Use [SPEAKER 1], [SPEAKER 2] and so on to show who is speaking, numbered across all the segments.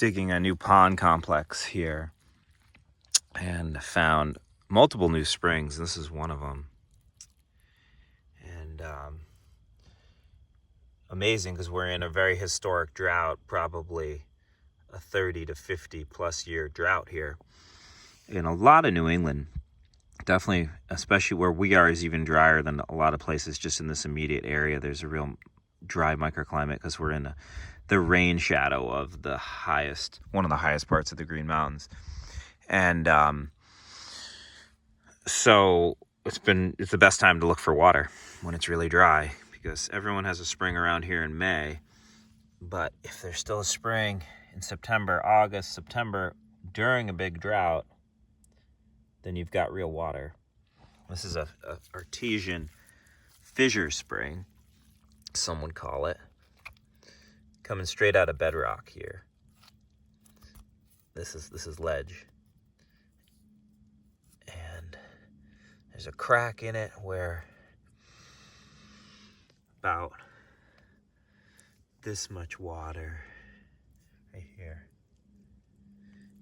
[SPEAKER 1] digging a new pond complex here and found multiple new springs. This is one of them. And amazing, because we're in a very historic drought, probably a 30 to 50 plus year drought here in a lot of New England. Definitely, especially where we are, is even drier than a lot of places just in this immediate area. There's a real dry microclimate because we're in the rain shadow of one of the highest parts of the Green Mountains. And so it's the best time to look for water when it's really dry, because everyone has a spring around here in May. But if there's still a spring in September, August, September, during a big drought, then you've got real water. This is a artesian fissure spring, some would call it, coming straight out of bedrock here. This is ledge. And there's a crack in it where about this much water right here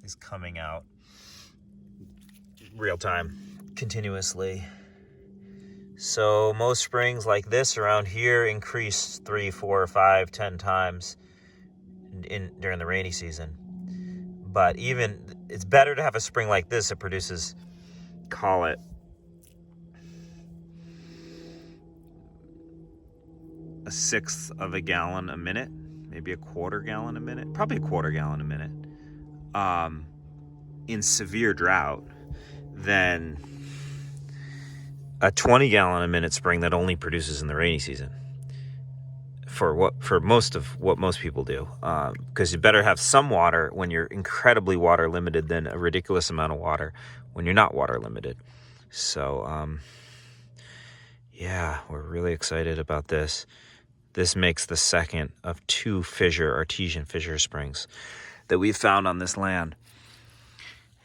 [SPEAKER 1] is coming out real time, continuously. So most springs like this around here increase 3, 4, 5, 10 times during the rainy season. But even it's better to have a spring like this that produces, call it, a sixth of a gallon a minute, maybe a quarter gallon a minute, probably a quarter gallon a minute, in severe drought, than a 20 gallon a minute spring that only produces in the rainy season. For most of what most people do, because you better have some water when you're incredibly water limited than a ridiculous amount of water when you're not water limited. So yeah, we're really excited about this. This makes the second of 2 artesian fissure springs that we've found on this land.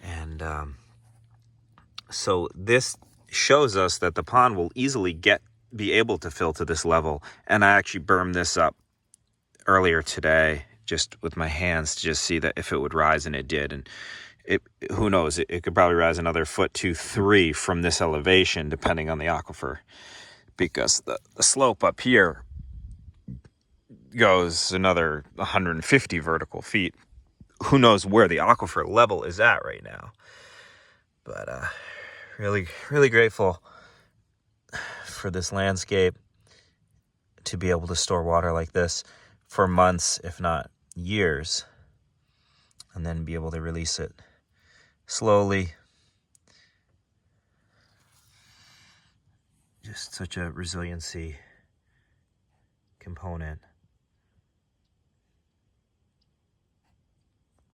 [SPEAKER 1] And so this shows us that the pond will easily be able to fill to this level. And I actually bermed this up earlier today just with my hands to just see that if it would rise, and it did. And who knows, it could probably rise another 1, 2, 3 from this elevation, depending on the aquifer, because the slope up here goes another 150 vertical feet. Who knows where the aquifer level is at right now. But really, really grateful for this landscape, to be able to store water like this for months, if not years, and then be able to release it slowly. Just such a resiliency component.